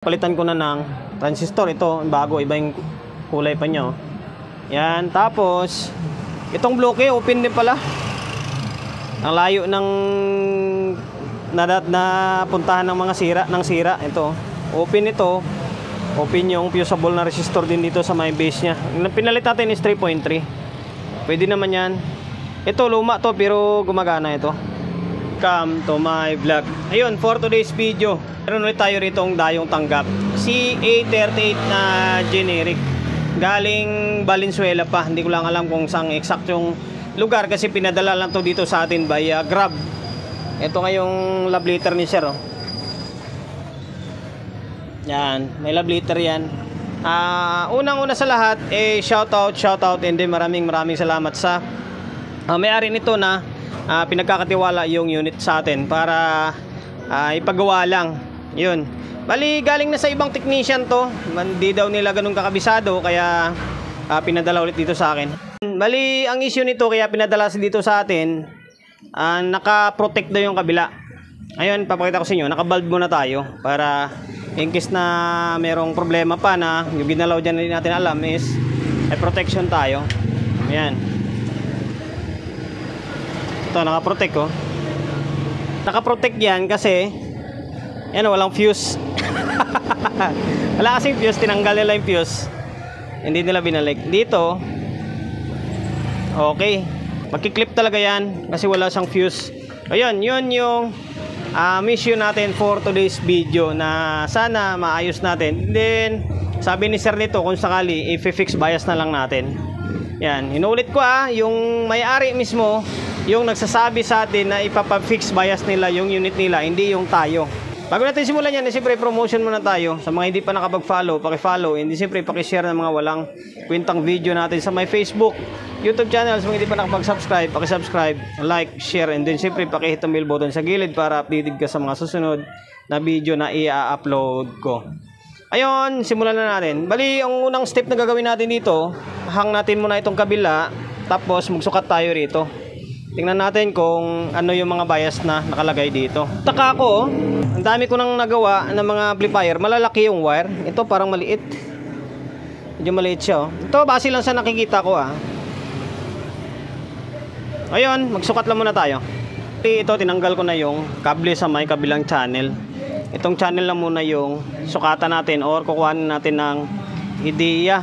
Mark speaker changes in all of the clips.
Speaker 1: Palitan ko na ng transistor. Ito, bago, iba yung kulay pa niya. Yan, tapos itong bloke, open din pala. Ang layo ng puntahan ng mga sira. Ito, open ito. Open yung fusible na resistor din dito sa may base niya. Pinalit natin is 3.3. Pwede naman yan. Ito, luma to pero gumagana ito. Welcome to my vlog. Ayun, for today's video, meron ulit tayo rito ang dayong tanggap. CA38 na generic. Galing Valenzuela pa. Hindi ko lang alam kung saan exact yung lugar kasi pinadala lang to dito sa atin via Grab. Ito nga yung love letter ni Sir. Yan, may love letter yan. Unang-una sa lahat, shoutout and then maraming salamat sa may-ari nito na pinagkakatiwala yung unit sa atin para ipagawa lang. Yun. Bali, galing na sa ibang technician to. Hindi daw nila ganun kakabisado kaya pinadala ulit dito sa akin. Bali, ang issue nito kaya pinadala dito sa atin, naka-protect daw yung kabila. Ayun, papakita ko sa inyo. Naka-valve muna tayo para in case na merong problema pa na yung ginalaw dyan na hindi natin alam is may protection tayo. Ayan. Ito, naka-protect oh. Naka-protect yan kasi yan, walang fuse. Wala kasing fuse, tinanggal nila yung fuse. Hindi nila binalik. Dito, okay. Magkiklip talaga yan kasi wala siyang fuse. Ayun, yun yung mission natin for today's video na sana maayos natin. Then, sabi ni Sir nito kung sakali, i-fix bias na lang natin. Yan, inulit ko yung may-ari mismo yung nagsasabi sa atin na ipapa-fix bias nila yung unit nila, hindi yung tayo. Bago natin simulan yan, siyempre promotion muna tayo. Sa mga hindi pa nakapag-follow, paki-follow. Hindi siyempre paki-share ng mga walang kwentang video natin sa my Facebook, YouTube channel. Sa mga hindi pa nakapag-subscribe, paki-subscribe, like, share, and then siyempre paki-hit ang bell button sa gilid para updated ka sa mga susunod na video na i-upload ko. Ayun, simulan na natin. Bali, ang unang step na gagawin natin dito, hang natin muna itong kabila, tapos magsukat tayo rito. Tingnan natin kung ano yung mga bias na nakalagay dito. Taka ako, ang dami ko nang nagawa ng mga amplifier. Malalaki yung wire. Ito parang maliit. Medyo maliit siya. Ito base lang sa nakikita ko Ayun, magsukat lang muna tayo. Ito, tinanggal ko na yung kable sa may kabilang channel. Itong channel lang muna yung sukatan natin or kukuhanin natin ng ideya.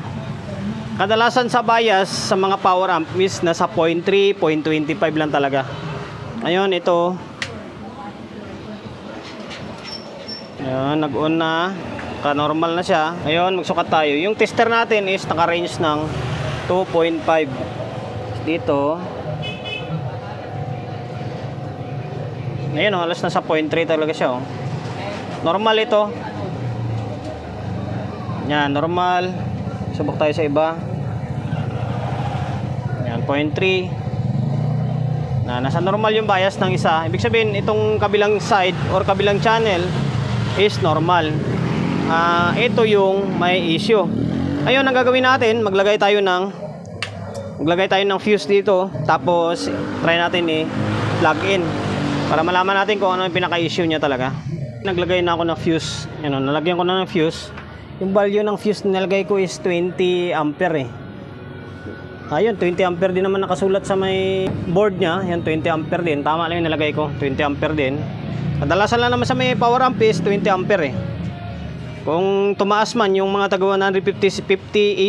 Speaker 1: Kadalasan sa bias sa mga power amp is nasa 0.3, 0.25 lang talaga. Ayun, ito. Ayun, nag-on na. Ka-normal na siya. Ayun, magsukat tayo. Yung tester natin is naka-range ng 2.5. Dito. Ayun, alas nasa 0.3 talaga siya. Normal ito. Yan, normal. Subok tayo sa iba. Yan, 0.3. Nasa normal yung bias ng isa. Ibig sabihin, itong kabilang side or kabilang channel is normal. Ito yung may issue. Ayun, ang gagawin natin, maglagay tayo ng fuse dito. Tapos, try natin plug in. Para malaman natin kung ano yung pinaka-issue niya talaga. Naglagay na ako ng fuse. Yan, nalagyan ko na ng fuse. Yung value ng fuse na nilagay ko is 20 ampere Ayun, 20 ampere din naman nakasulat sa may board niya. Yan, 20 ampere din. Tama lang yung nilagay ko, 20 ampere din. Kadalasan lang naman sa may power amp is 20 ampere Kung tumaas man yung mga taga 150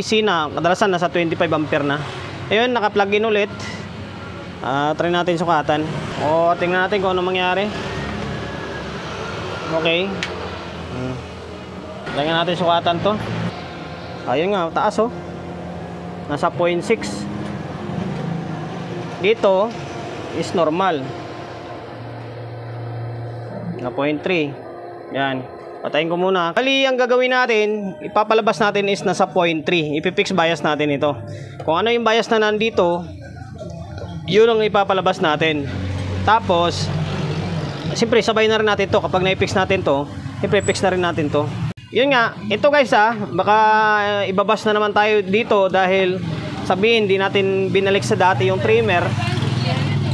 Speaker 1: AC na, kadalasan nasa 25 ampere na. Ayun, naka-plug in ulit. Try natin sukatan. Tingnan natin kung ano mangyari. Okay. Tingnan natin sukatan to. Ayun nga, taas nasa 0.6. Dito is normal na 0.3. Yan, patayin ko muna. Bali, ang gagawin natin, ipapalabas natin is nasa 0.3. Ipipix bias natin ito. Kung ano yung bias na nandito, yun ang ipapalabas natin. Tapos siyempre sabay na rin natin to. Kapag na-fix natin to, siyempre fix na rin natin to. Yun nga, ito guys baka ibabas na naman tayo dito dahil sabihin, di natin binalik sa dati yung trimmer.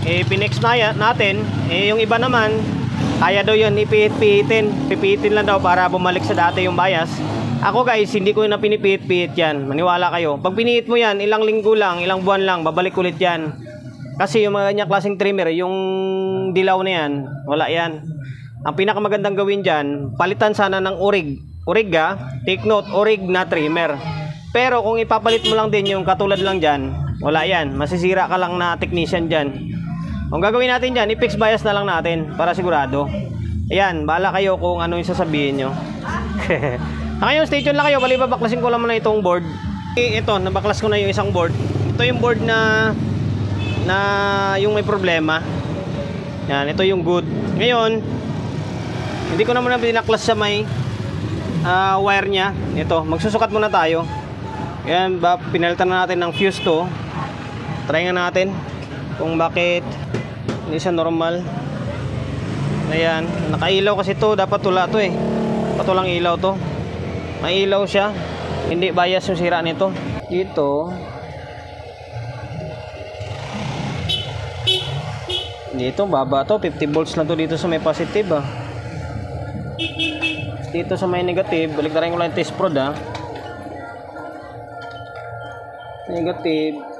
Speaker 1: Pinex na natin. Yung iba naman, Kaya daw yun, pipihitin lang daw para bumalik sa dati yung bias. Ako guys, hindi ko na pinipihit-pihit yan, maniwala kayo. Pag pinihit mo yan, ilang linggo lang, ilang buwan lang, babalik ulit yan. Kasi yung mga ganyang klaseng trimmer, yung dilaw na yan, wala yan. Ang pinakamagandang gawin dyan, palitan sana ng orig. Orig take note, orig na trimmer. Pero kung ipapalit mo lang din yung katulad lang dyan, wala yan, masisira ka lang na technician dyan. Kung gagawin natin dyan, i-fix bias na lang natin para sigurado. Ayan, bahala kayo kung ano yung sasabihin nyo. Ngayon, stay tuned lang kayo. Bali, babaklasin ko lang muna itong board. Ito, nabaklas ko na yung isang board. Ito yung board na yung may problema. Yan, ito yung good. Ngayon, hindi ko na muna binaklas sa may wire nya. Ito, magsusukat muna tayo. Yan, pinalitan na natin ng fuse to. Try nga natin kung bakit hindi siya normal. Ayan, nakailaw kasi to. Dapat tula to eh. Patulang ilaw to. May ilaw siya. Hindi bias yung sira nito. Dito baba to, 50 volts lang to dito sa may positive Dito sa may negative, balik na rin ko lang yung test prod Negative.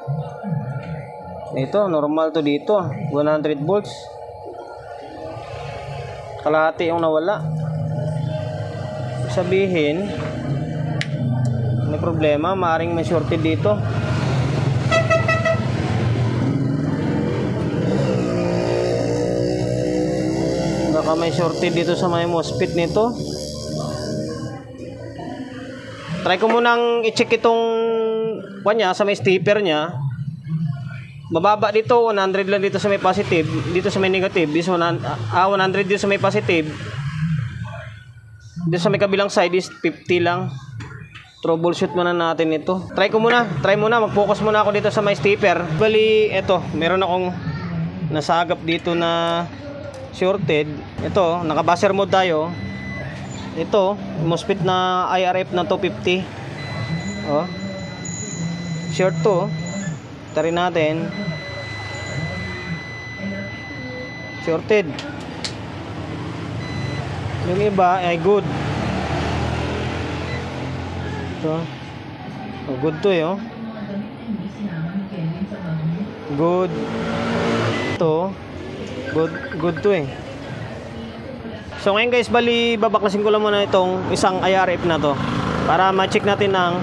Speaker 1: Ito, normal to dito, 100 volts. Kalahati yung nawala. Sabihin may problema, maaaring may shorted dito. Baka may shorted dito sa may MOSFET nito. Try ko munang i-check itong kanya sa may stepper nya. Mababa dito, 100 lang dito sa may positive, dito sa may negative. This 100 dito sa may positive. Dito sa may kabilang side is 50 lang. Troubleshoot muna natin ito. Try muna, mag-focus muna ako dito sa may stepper. Bali, eto, meron akong nasagap dito na shorted. Ito, naka-buzzer mode tayo. Ito, MOSFET na IRF na 250. Oh. Short to. Tarin natin. Shorted. Yung iba ay good. Ito. Oh, good to eh, oh. Good. Ito. Good to eh. So ngayon guys, bali babaklasin ko lang muna itong isang IRF na to para ma-check natin ang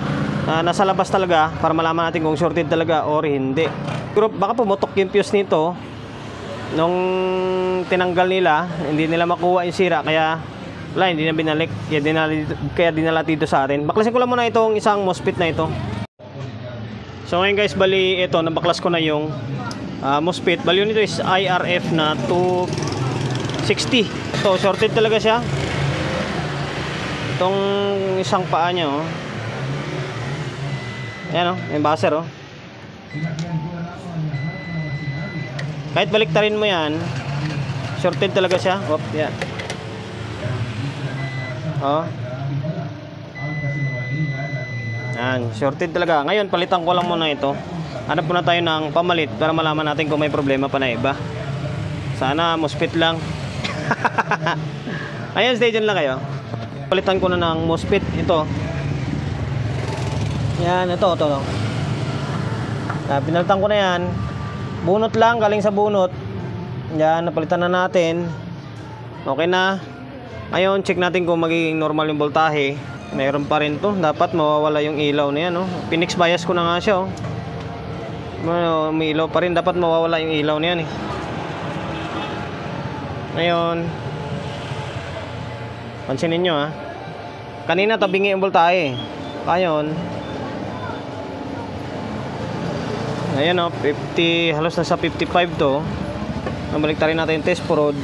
Speaker 1: nasa labas talaga, para malaman natin kung shorted talaga or hindi. Pero baka pumutok yung fuse nito nung tinanggal nila, hindi nila makuha yung sira, kaya wala, hindi na binalik, kaya dinala dito sa atin. Baklasin ko lang muna itong isang MOSFET na ito. So ngayon guys, bali ito, nabaklas ko na yung MOSFET. Bali yun ito is IRF na 260. So shorted talaga siya. Itong isang paa niya, oh. Ayan, oh, may buzzer, oh. Kahit baliktarin mo yan, shorted talaga siya. Oh, yan. Oh. Yan, shorted talaga. Ngayon, palitan ko lang muna ito. Hanap muna tayo ng pamalit para malaman natin kung may problema pa na iba. Sana MOSFET lang. Ayan, stay dyan lang kayo. Palitan ko na ng MOSFET. Ito. Yan, ito. Pinalitan ko na yan. Bunot lang, galing sa bunot. Yan, napalitan na natin. Okay na. Ngayon, check natin kung magiging normal yung voltahe. Mayroon pa rin to. Dapat mawawala yung ilaw na yan, oh. Pinix bias ko na nga siya, oh. May ilaw pa rin. Dapat mawawala yung ilaw na yan, eh. Ngayon, pansinin nyo, kanina tabingi yung voltahe. Ngayon, ayan, oh, 50, halos nasa 55 to. Nabaliktarin natin yung test prod.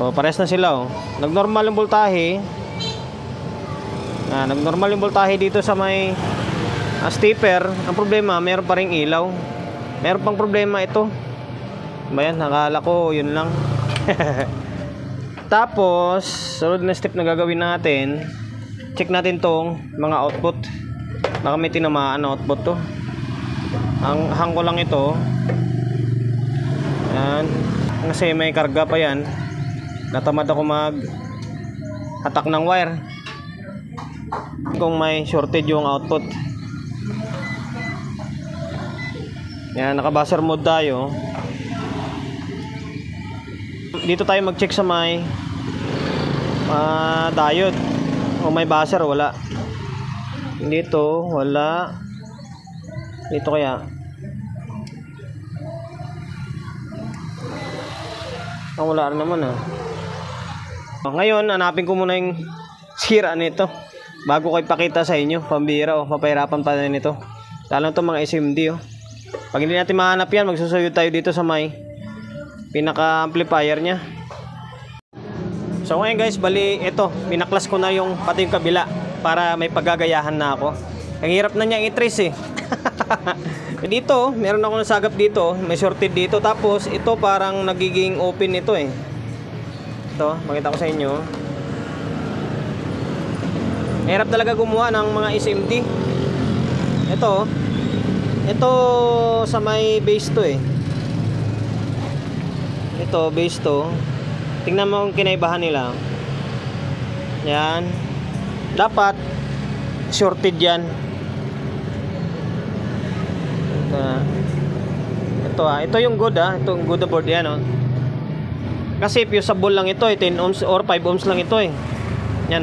Speaker 1: Oh, pares na sila, oh. Nagnormal yung voltahe. Nagnormal yung voltahe dito sa may stepper. Ang problema, mayroon pa ring ilaw. Mayroon pang problema ito. Bayan, nakala ko yun lang. Tapos sunod na step na gagawin natin, check natin tong mga output. Baka may tinamaan na output to. Hang ko lang ito. Yan. Kasi may karga pa yan. Natamad ako mag hatak ng wire kung may shortage yung output. Yan, naka buzzer mode tayo. Dito tayo mag check sa may diode. O may buzzer, wala. Dito wala. Dito kaya wala rin naman Ngayon hanapin ko muna yung sira nito bago ko ipakita sa inyo. Pambira papahirapan pa rin ito, lalo ito mga SMD Pag hindi natin mahanap yan, magsusuyod tayo dito sa may pinaka amplifier nya. So ngayon guys, bali ito, pinaklas ko na yung pati yung kabila para may paggagayahan na ako. Ang hirap na niya i-trace Dito, meron ako nasagap dito, may shorted dito. Tapos ito parang nagiging open ito Ito, makita ko sa inyo. Hirap talaga gumawa ng mga SMD. Ito sa may base to Ito, base to. Tingnan mo ang kinaibahan nila. Yan. Dapat shorted yan. Ito yung good Ito yung good board yan Kasi fusible lang ito 10 ohms or 5 ohms lang ito Yan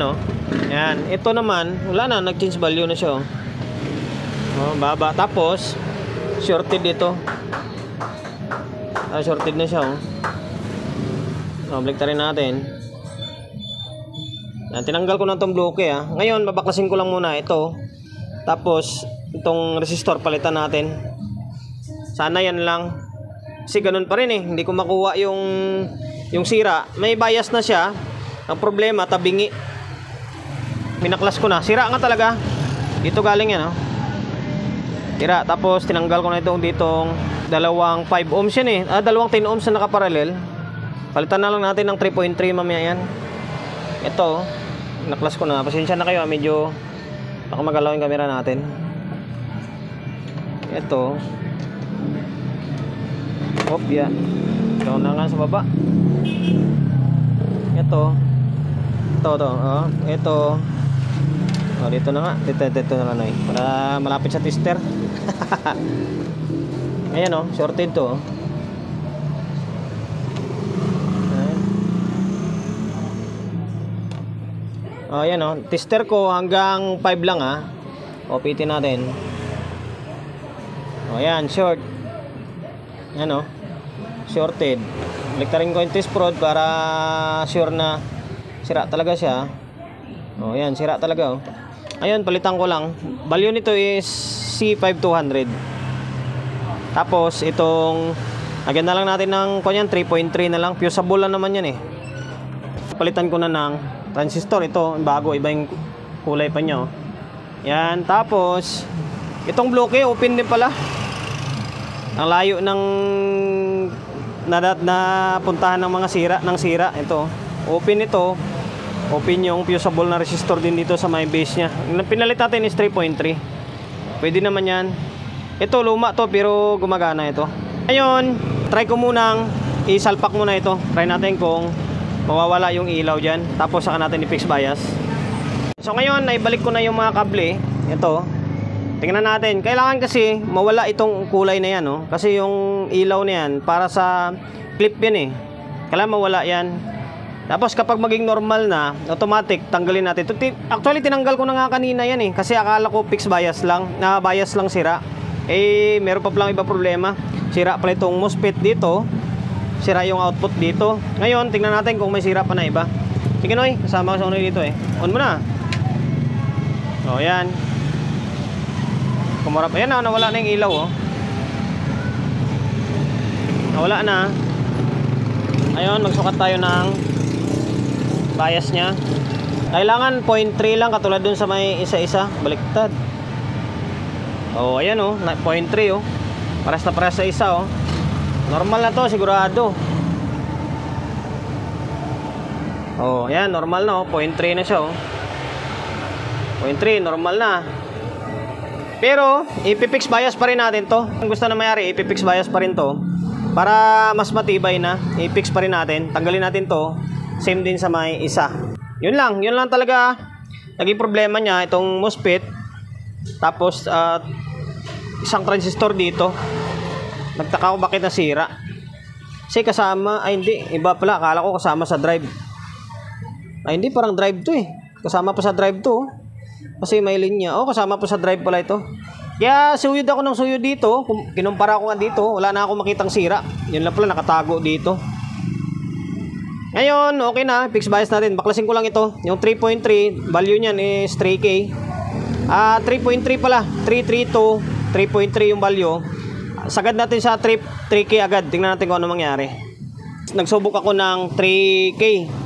Speaker 1: Yan. Ito naman wala na, nag-change value na siya baba. Tapos shorted dito. Shorted na siya baliktarin natin. Yan, tinanggal ko na itong bloke Ngayon babaklasin ko lang muna ito. Tapos itong resistor palitan natin. Sana yan lang. Kasi ganun pa rin hindi ko makuha yung sira. May bias na siya. Ang problema, tabingi. Pinaklas ko na. Sira nga talaga. Dito galing yan Sira. Tapos tinanggal ko na ditong dalawang 5 ohms yan dalawang 10 ohms na nakaparallel. Palitan na lang natin ng 3.3 mamaya yan. Ito, pinaklas ko na. Pasensya na kayo medyo baka magalaw yung camera natin. Ito. Yan. Ito na nga sa baba. Ito. Ito. Dito na nga. Dito na lang para malapit sa tester. Ayan shorted to. Ayan tester ko hanggang 5 lang Pitin natin. Ayan, short. Ayan shorted. Baliktarin ko yung test prod para sure na sira talaga siya. Ayan, sira talaga Ayun, palitan ko lang. Value nito is C5200. Tapos itong lagyan na lang natin ng 3.3 na lang. Fusible lang naman yan Palitan ko na ng transistor. Ito, bago, iba yung kulay pa niya Yan, tapos itong bloke, open din pala. Ang layo ng puntahan ng mga sira. Ito, open ito. Open yung fusible na resistor din dito sa may base nya. Pinalit natin is 3.3. Pwede naman yan. Ito, luma to pero gumagana ito. Ngayon, try ko munang isalpak muna ito. Try natin kung mawawala yung ilaw dyan. Tapos saka natin i-fix bias. So ngayon, naibalik ko na yung mga kable. Ito. Tingnan natin. Kailangan kasi mawala itong kulay na yan Kasi yung ilaw na yan para sa clip yan Kailangan mawala yan. Tapos kapag maging normal na, automatic tanggalin natin. Actually tinanggal ko na nga kanina yan Kasi akala ko fix bias lang. Bias lang sira. Meron pa palang iba problema. Sira pala itong MOSFET dito. Sira yung output dito. Ngayon, tingnan natin kung may sira pa na iba. Sige Noy, kasama ko sa Noy dito On mo na. Yan. Kumarap. Ayan nawala na yung ilaw Nawala na. Ayun, magsukat tayo ng bias nya. Kailangan 0.3 lang katulad dun sa may isa-isa. Baliktad. Ayan 0.3 Paras na paras sa isa Normal na to, sigurado. Ayan, normal na 0.3 na siya 0.3, normal na. Pero, ipipix bias pa rin natin to. Kung gusto na mayari, ipipix bias pa rin to. Para mas matibay na, i-fix pa rin natin. Tanggalin natin to. Same din sa may isa. Yun lang talaga. Naging problema niya itong MOSFET. Tapos isang transistor dito. Nagtaka ko bakit nasira. Kasi kasama, ay hindi, iba pala. Akala ko kasama sa drive. Ay hindi, parang drive to eh. Kasama pa sa drive to. Kasi may linya. Kasama pa sa drive pala ito. Kaya suyod ako ng suyod dito. Kinumpara ko nga dito, wala na ako makitang sira. Yun lang pala, nakatago dito. Ngayon, okay na. Fix bias natin. Baklasin ko lang ito. Yung 3.3, value niyan is 3K. 3.3 pala. 332, 3.3 yung value. Sagad natin sa 3K agad. Tingnan natin kung ano mangyari. Nagsubok ako ng 3K.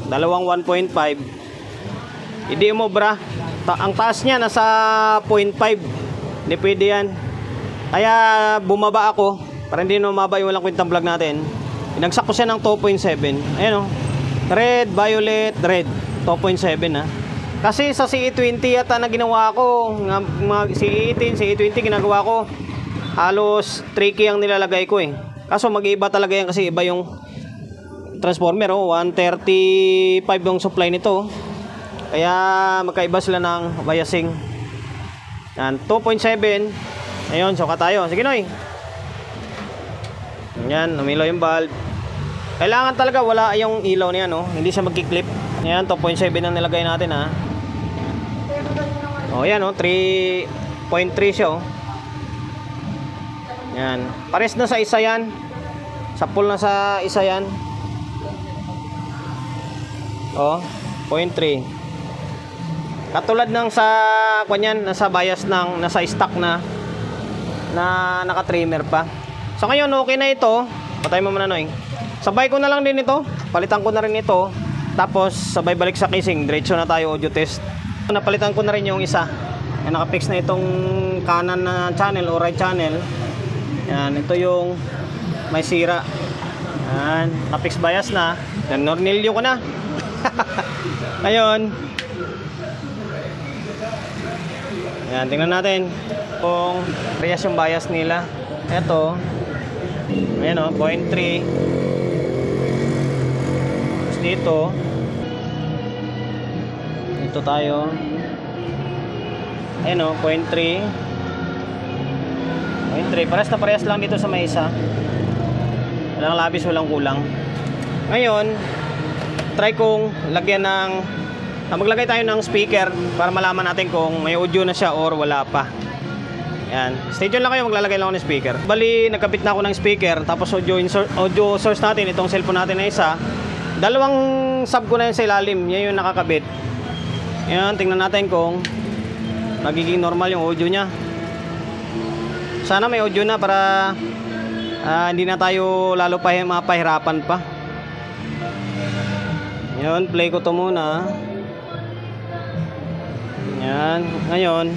Speaker 1: Dalawang 1.5. Hindi umobra. Ang taas niya nasa 0.5. Hindi pwede yan. Kaya bumaba ako para hindi na umaba yung walang kwentang vlog natin. Pinagsak ko siya ng 2.7. Ayan o. Red, violet, red. 2.7 ha. Kasi sa CE20 yata na ginawa ko. CE18, CE20 ginagawa ko. Halos 3K ang nilalagay ko eh. Kaso mag-iiba talaga yan kasi iba yung transformer. 135 yung supply nito. Kaya magkaiba sila ng biasing. Yan, 2.7. Ayun, suka tayo. Sige, Noy. Yan, umilaw yung bulb. Kailangan talaga wala yung ilaw niya, no? Hindi siya magki-clip. Yan, 2.7 ang nilagay natin, ha. Yan, 3.3 siya, Yan. Pares na sa isa yan. Sapul na sa isa yan. 0.3. Katulad ng sa kanyan, nasa bias ng nasa stock na naka-trimmer pa. So ngayon okay na ito. Patay mo muna, Noy. Sabay ko na lang din ito. Palitan ko na rin ito. Tapos sabay balik sa casing. Diretso na tayo audio test. Napalitan ko na rin yung isa. Yan, naka-fix na itong kanan na channel o right channel. Yan, ito yung may sira. Yan, naka-fix bias na. Yan, nornilyo ko na. Ngayon, yan, tingnan natin kung parehas yung bias nila. Ito, ayan 0.3. Tapos dito tayo. Ayan 0.3. 0.3. Parehas na parehas lang dito sa may isa. Walang labis, walang kulang. Ngayon, try kong lagyan ng maglagay tayo ng speaker para malaman natin kung may audio na siya or wala pa. Yan. Stay tuned lang kayo, maglalagay lang ako ng speaker. Bali, nagkabit na ako ng speaker. Tapos audio source natin, itong cellphone natin na isa. Dalawang sub ko na yun sa ilalim. Yan yung nakakabit. Yan, tingnan natin kung magiging normal yung audio nya. Sana may audio na para hindi na tayo lalo pa mapahirapan pa. Yan, play ko to muna. Yan, ngayon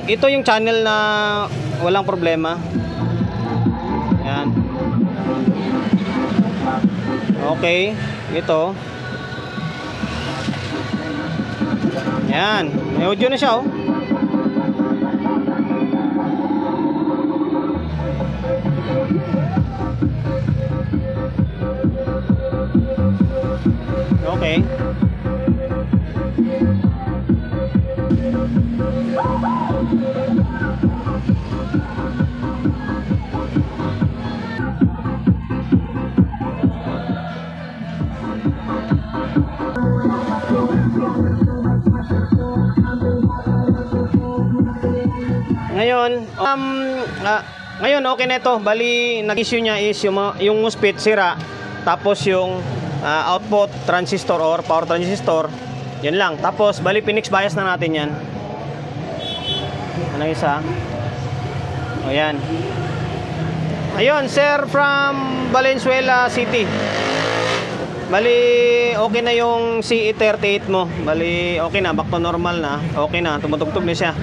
Speaker 1: ito yung channel na walang problema. Yan. Okay, ito. Yan, may audio na siya Okay. Ngayon okay na ito. Bali nag-issue niya is yung MOSFET sira. Tapos yung output transistor or power transistor, yan lang. Tapos bali pinix bias na natin yan. Ano isa? Yan. Ayun, sir from Valenzuela City. Bali okay na yung CE38 mo. Bali okay na, back to normal na. Okay na, tumutugtog na siya.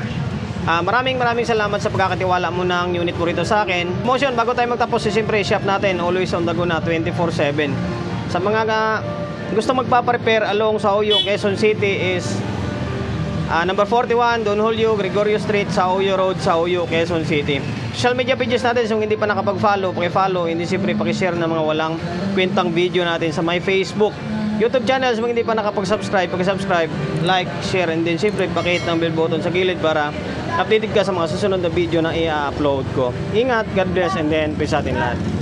Speaker 1: Maraming salamat sa pagkakatiwala mo ng unit mo rito sa akin. Motion, bago tayo magtapos, siyempre shop natin always on the go na 24/7. Sa mga gusto magpa-prepare along sa Oyo, Quezon City is number 41 Don Julio Gregorio Street, sa Oyo Road, sa Oyo, Quezon City. social media pages natin. So, kung hindi pa nakapag-follow, paki-follow. Hindi siyempre paki-share ng mga walang kwentang video natin sa my Facebook, YouTube channel. So, kung hindi pa nakapag-subscribe, paki-subscribe, like, share, and then siyempre paki-hit ng bell button sa gilid para updated ka sa mga susunod na video na i-upload ko. Ingat, God bless, and then peace sa atin lahat.